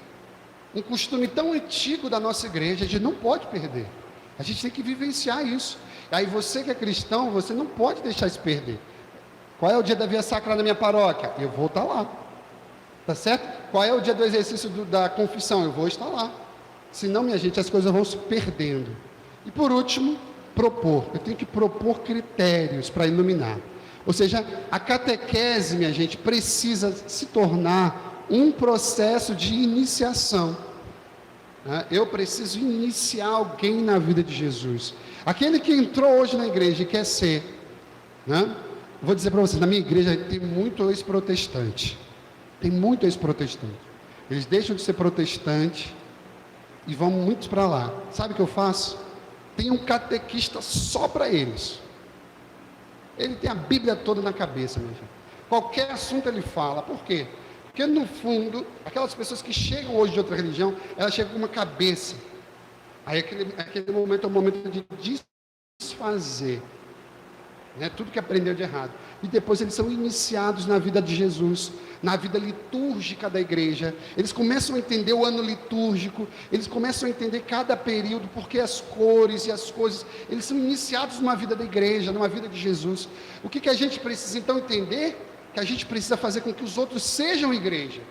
um costume tão antigo da nossa igreja, a gente não pode perder, a gente tem que vivenciar isso. Aí você que é cristão, você não pode deixar isso perder. Qual é o dia da via sacra na minha paróquia? Eu vou estar lá, tá certo? Qual é o dia do exercício da confissão? Eu vou estar lá. Senão, minha gente, as coisas vão se perdendo. E por último, propor. Eu tenho que propor critérios para iluminar. Ou seja, a catequese, minha gente, precisa se tornar um processo de iniciação. Eu preciso iniciar alguém na vida de Jesus. Aquele que entrou hoje na igreja e quer ser, né? Vou dizer para vocês, na minha igreja tem muito ex-protestante. Tem muito ex-protestante. Eles deixam de ser protestante e vão muitos para lá. Sabe o que eu faço? Tem um catequista só para eles. Ele tem a Bíblia toda na cabeça, minha gente. Qualquer assunto ele fala. Por quê? Porque no fundo, aquelas pessoas que chegam hoje de outra religião, elas chegam com uma cabeça. Aí aquele momento é o momento de desfazer, né, tudo que aprendeu de errado. E depois eles são iniciados na vida de Jesus, na vida litúrgica da igreja. Eles começam a entender o ano litúrgico, eles começam a entender cada período, porque as cores e as coisas, eles são iniciados numa vida da igreja, numa vida de Jesus. O que a gente precisa então entender? Que a gente precisa fazer com que os outros sejam igreja.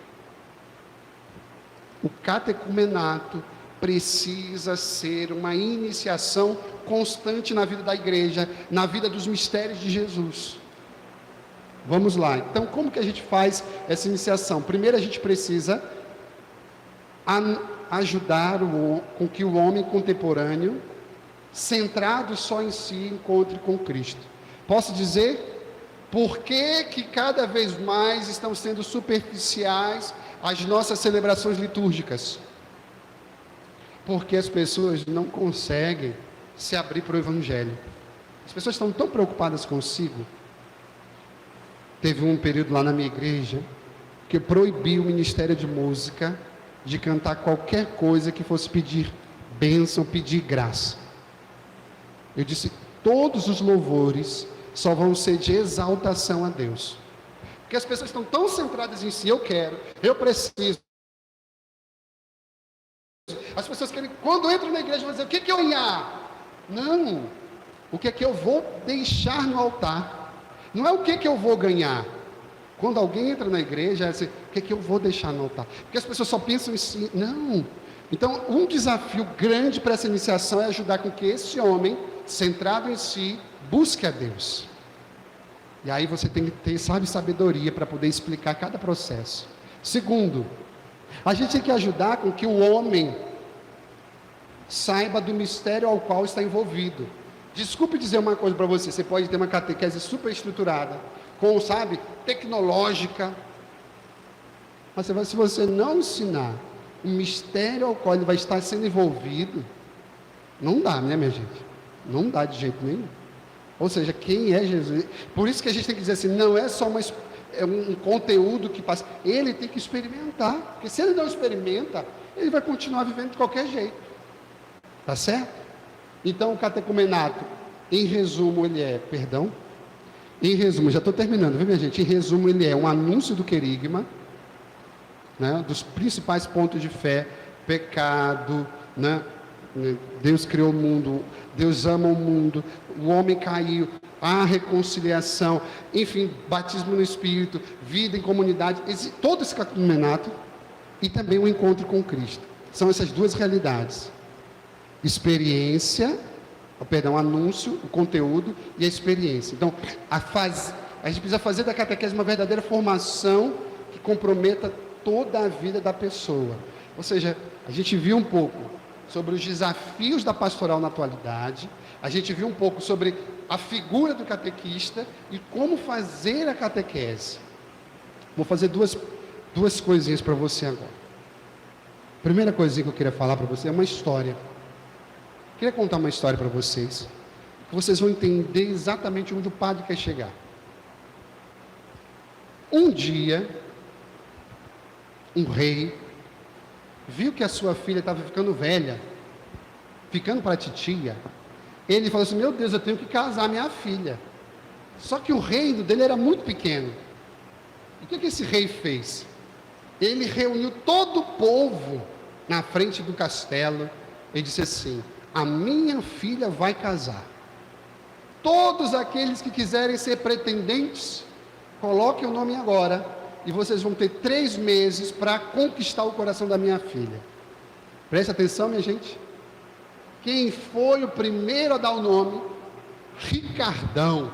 O catecumenato precisa ser uma iniciação constante na vida da igreja, na vida dos mistérios de Jesus. Vamos lá, então como que a gente faz essa iniciação? Primeiro a gente precisa ajudar com que o homem contemporâneo, centrado só em si, encontre com Cristo. Posso dizer por que cada vez mais estão sendo superficiais as nossas celebrações litúrgicas? Porque as pessoas não conseguem se abrir para o Evangelho. As pessoas estão tão preocupadas consigo. Teve um período lá na minha igreja que proibiu o ministério de música de cantar qualquer coisa que fosse pedir bênção, pedir graça. Eu disse, todos os louvores só vão ser de exaltação a Deus. Porque as pessoas estão tão centradas em si, eu quero, eu preciso. As pessoas querem, quando entram na igreja, vão dizer, o que eu ganhar? Não, o que é que eu vou deixar no altar? Não é o que eu vou ganhar. Quando alguém entra na igreja, é assim, o que eu vou deixar no altar? Porque as pessoas só pensam em si. Não. Então, um desafio grande para essa iniciação é ajudar com que esse homem, centrado em si, busque a Deus. E aí você tem que ter, sabedoria para poder explicar cada processo. Segundo, a gente tem que ajudar com que o homem saiba do mistério ao qual está envolvido. Desculpe dizer uma coisa para você, você pode ter uma catequese super estruturada, com, tecnológica, mas se você não ensinar o mistério ao qual ele vai estar sendo envolvido, não dá, né, minha gente? Não dá de jeito nenhum. Ou seja, quem é Jesus? Por isso que a gente tem que dizer assim, não é só um conteúdo que passa, ele tem que experimentar, porque se ele não experimenta, ele vai continuar vivendo de qualquer jeito, tá certo? Então o catecumenato, em resumo, em resumo, já estou terminando, viu minha gente? Em resumo, ele é um anúncio do querigma, né, dos principais pontos de fé, pecado, né? Deus criou o mundo, Deus ama o mundo, o homem caiu, a reconciliação, enfim, batismo no Espírito, vida em comunidade, todo esse catecumenato, e também o encontro com Cristo. São essas duas realidades. Anúncio, o conteúdo e a experiência. Então, a gente precisa fazer da catequese uma verdadeira formação que comprometa toda a vida da pessoa. Ou seja, a gente viu um pouco sobre os desafios da pastoral na atualidade, a gente viu um pouco sobre a figura do catequista e como fazer a catequese. Vou fazer duas coisinhas para você agora. Primeira coisinha que eu queria falar para você é uma história. Queria contar uma história para vocês, que vocês vão entender exatamente onde o padre quer chegar. Um dia, um rei viu que a sua filha estava ficando velha, ficando para a titia. Ele falou assim, meu Deus, eu tenho que casar minha filha. Só que o reino dele era muito pequeno. E o que esse rei fez? Ele reuniu todo o povo na frente do castelo e disse assim, a minha filha vai casar. Todos aqueles que quiserem ser pretendentes, coloquem o nome agora, e vocês vão ter 3 meses para conquistar o coração da minha filha. Preste atenção, minha gente. Quem foi o primeiro a dar o nome? Ricardão.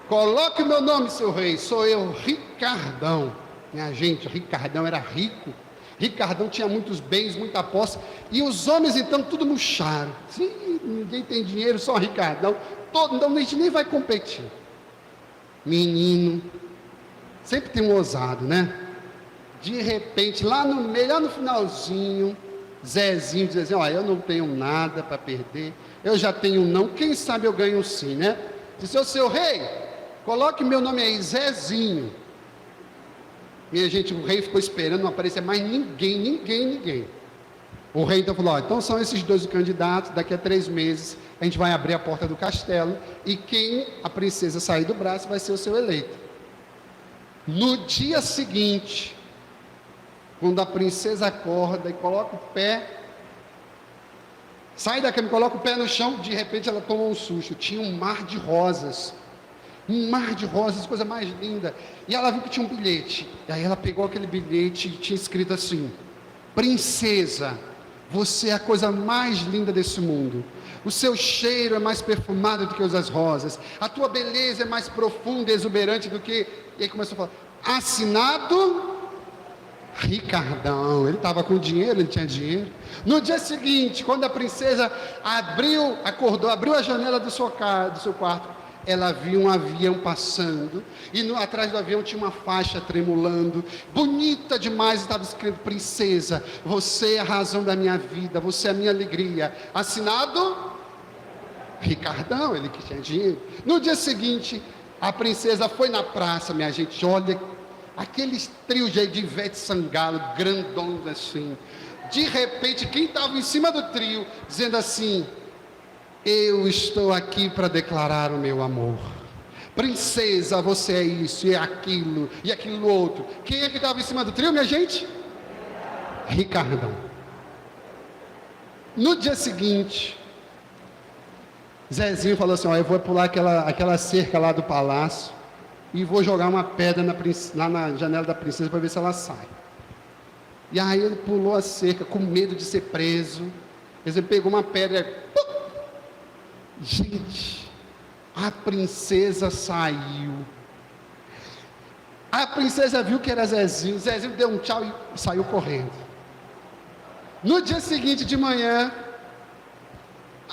Coloque o meu nome, seu rei, sou eu, Ricardão. Minha gente, Ricardão era rico. Ricardão tinha muitos bens, muita posse, e os homens então tudo murcharam. Sim, ninguém tem dinheiro, só Ricardão. Então a gente nem vai competir. Menino, sempre tem um ousado, né? De repente, lá no finalzinho, Zezinho diz assim, eu não tenho nada para perder, eu já tenho um não, quem sabe eu ganho um sim, né? Disse, ô seu rei, coloque meu nome aí, Zezinho. Minha gente, o rei ficou esperando, não aparecia mais ninguém. O rei então falou, então são esses 2 candidatos, daqui a 3 meses a gente vai abrir a porta do castelo e quem a princesa sair do braço vai ser o seu eleito. No dia seguinte, quando a princesa acorda e coloca o pé, sai da cama e coloca o pé no chão, de repente ela toma um susto, tinha um mar de rosas, coisa mais linda, e ela viu que tinha um bilhete, e aí ela pegou aquele bilhete e tinha escrito assim, princesa, você é a coisa mais linda desse mundo, o seu cheiro é mais perfumado do que os das rosas, a tua beleza é mais profunda e exuberante do que, e aí começou a falar, assinado Ricardão. Ele estava com dinheiro, ele tinha dinheiro. No dia seguinte, quando a princesa abriu a janela do seu quarto, ela viu um avião passando, e atrás do avião tinha uma faixa tremulando, bonita demais, estava escrito, princesa, você é a razão da minha vida, você é a minha alegria, assinado Ricardão, ele que tinha dinheiro. No dia seguinte, a princesa foi na praça, minha gente, olha, aqueles trios de Ivete Sangalo, grandões assim, de repente, quem estava em cima do trio, dizendo assim, eu estou aqui para declarar o meu amor, princesa, você é isso, e aquilo outro. Quem é que estava em cima do trio, minha gente? Ricardão. No dia seguinte, Zezinho falou assim, eu vou pular aquela cerca lá do palácio, e vou jogar uma pedra lá na janela da princesa para ver se ela sai. E aí ele pulou a cerca com medo de ser preso. Ele pegou uma pedra e... Gente, a princesa saiu. A princesa viu que era Zezinho. Zezinho deu um tchau e saiu correndo. No dia seguinte de manhã,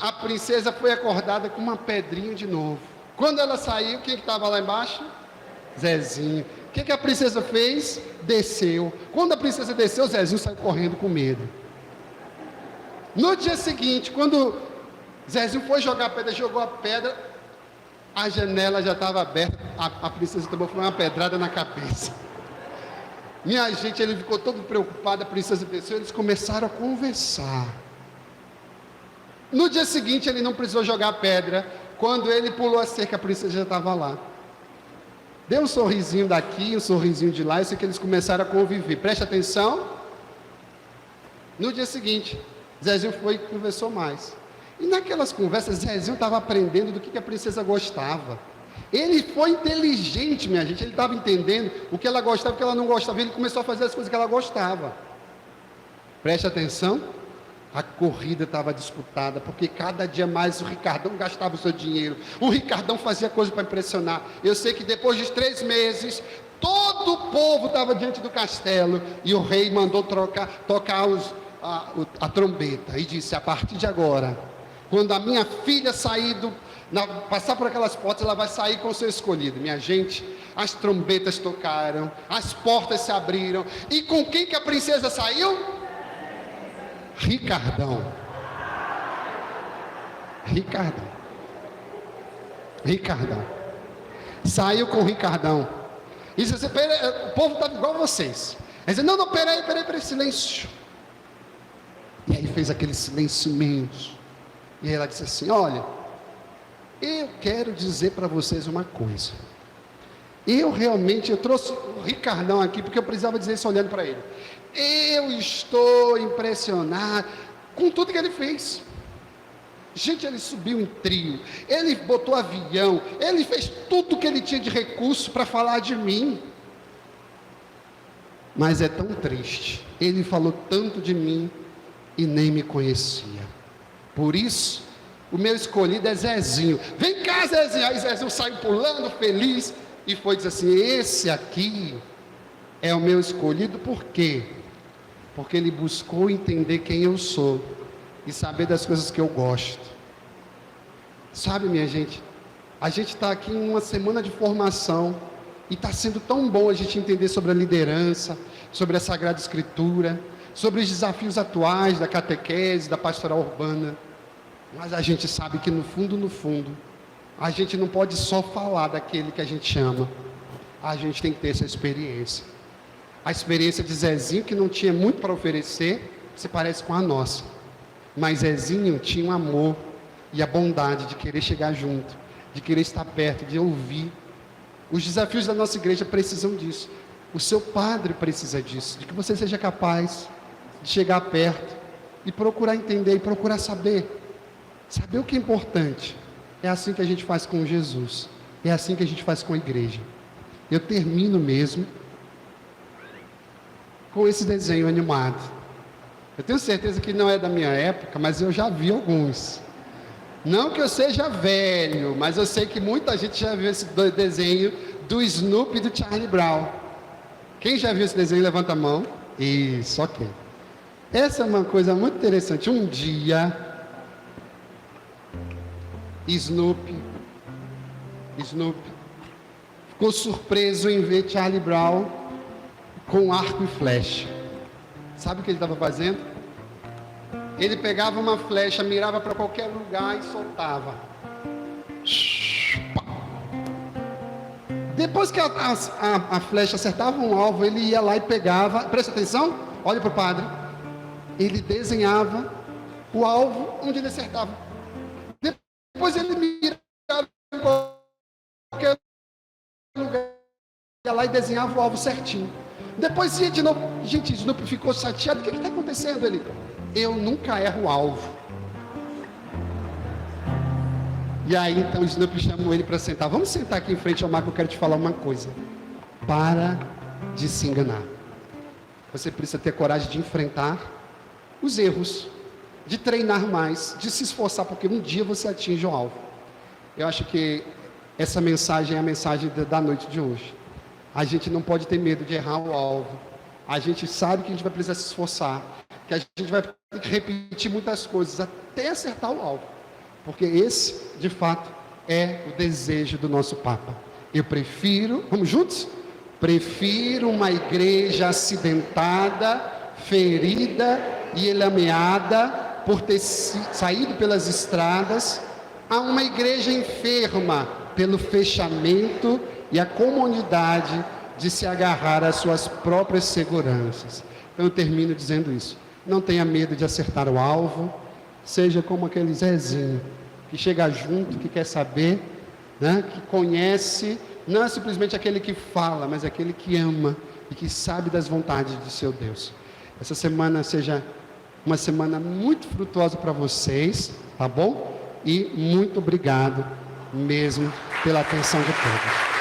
a princesa foi acordada com uma pedrinha de novo. Quando ela saiu, quem estava lá embaixo? Zezinho. O que a princesa fez? Desceu. Quando a princesa desceu, Zezinho saiu correndo com medo. No dia seguinte, quando Zezinho foi jogar a pedra, jogou a pedra, a janela já estava aberta, a princesa tomou uma pedrada na cabeça. Minha gente, ele ficou todo preocupado, a princesa desceu, eles começaram a conversar. No dia seguinte, ele não precisou jogar a pedra, quando ele pulou a cerca, a princesa já estava lá. Deu um sorrisinho daqui, um sorrisinho de lá, isso que eles começaram a conviver. Preste atenção. No dia seguinte, Zezinho foi e conversou mais. E naquelas conversas, Zezinho estava aprendendo do que a princesa gostava. Ele foi inteligente, minha gente. Ele estava entendendo o que ela gostava e o que ela não gostava. Ele começou a fazer as coisas que ela gostava. Preste atenção. A corrida estava disputada, porque cada dia mais o Ricardão gastava o seu dinheiro. O Ricardão fazia coisa para impressionar. Eu sei que depois de 3 meses, todo o povo estava diante do castelo, e o rei mandou tocar a trombeta, e disse, a partir de agora, quando a minha filha passar por aquelas portas, ela vai sair com o seu escolhido. Minha gente, as trombetas tocaram, as portas se abriram, e com quem que a princesa saiu? Ricardão. Saiu com o Ricardão. E disse, o povo estava igual a vocês. Ele disse, não, peraí, silêncio. E aí fez aquele silêncio imenso. E ela disse assim, olha, eu quero dizer para vocês uma coisa. Eu trouxe o Ricardão aqui, porque eu precisava dizer isso olhando para ele. Eu estou impressionado com tudo que ele fez. Gente, ele subiu em trio, ele botou avião, ele fez tudo que ele tinha de recurso para falar de mim. Mas é tão triste, ele falou tanto de mim e nem me conhecia. Por isso, o meu escolhido é Zezinho. Vem cá, Zezinho. Aí Zezinho saiu pulando, feliz, e foi dizer assim, esse aqui é o meu escolhido. Por quê? Porque ele buscou entender quem eu sou e saber das coisas que eu gosto. Sabe, minha gente, a gente está aqui em uma semana de formação e está sendo tão bom a gente entender sobre a liderança, sobre a Sagrada Escritura, sobre os desafios atuais da catequese, da pastoral urbana. Mas a gente sabe que no fundo, a gente não pode só falar daquele que a gente ama. A gente tem que ter essa experiência. A experiência de Zezinho, que não tinha muito para oferecer, se parece com a nossa. Mas Zezinho tinha um amor e a bondade de querer chegar junto, de querer estar perto, de ouvir. Os desafios da nossa igreja precisam disso. O seu padre precisa disso, de que você seja capaz de chegar perto e procurar entender e procurar saber o que é importante. É assim que a gente faz com Jesus, é assim que a gente faz com a igreja. Eu termino mesmo com esse desenho animado. Eu tenho certeza que não é da minha época, mas eu já vi alguns. Não que eu seja velho, mas eu sei que muita gente já viu esse desenho do Snoopy e do Charlie Brown. Quem já viu esse desenho, levanta a mão. Isso, ok. Essa é uma coisa muito interessante. Um dia, Snoopy ficou surpreso em ver Charlie Brown com arco e flecha. Sabe o que ele estava fazendo? Ele pegava uma flecha, mirava para qualquer lugar e soltava. Depois que a flecha acertava um alvo, ele ia lá e pegava. Presta atenção, olha para o padre. Ele desenhava o alvo onde ele acertava. Depois ele mirava em qualquer lugar, ia lá e desenhava o alvo certinho. Depois ia de novo. Gente, Snoopy ficou chateado. O que está acontecendo? Ele: eu nunca erro o alvo. E aí então o Snoopy chamou ele para sentar. Vamos sentar aqui em frente ao mar, que eu quero te falar uma coisa. Para de se enganar. Você precisa ter coragem de enfrentar os erros, de treinar mais, de se esforçar, porque um dia você atinge o alvo. Eu acho que essa mensagem é a mensagem da noite de hoje. A gente não pode ter medo de errar o alvo. A gente sabe que a gente vai precisar se esforçar, que a gente vai ter que repetir muitas coisas até acertar o alvo. Porque esse, de fato, é o desejo do nosso Papa. Eu prefiro, vamos juntos? Prefiro uma igreja acidentada, ferida e elameada por ter saído pelas estradas, a uma igreja enferma pelo fechamento e a comunidade de se agarrar às suas próprias seguranças. Então eu termino dizendo isso. Não tenha medo de acertar o alvo. Seja como aquele Zezinho, que chega junto, que quer saber, né? Que conhece, não é simplesmente aquele que fala, mas aquele que ama e que sabe das vontades de seu Deus. Essa semana seja uma semana muito frutuosa para vocês, tá bom? E muito obrigado mesmo pela atenção de todos.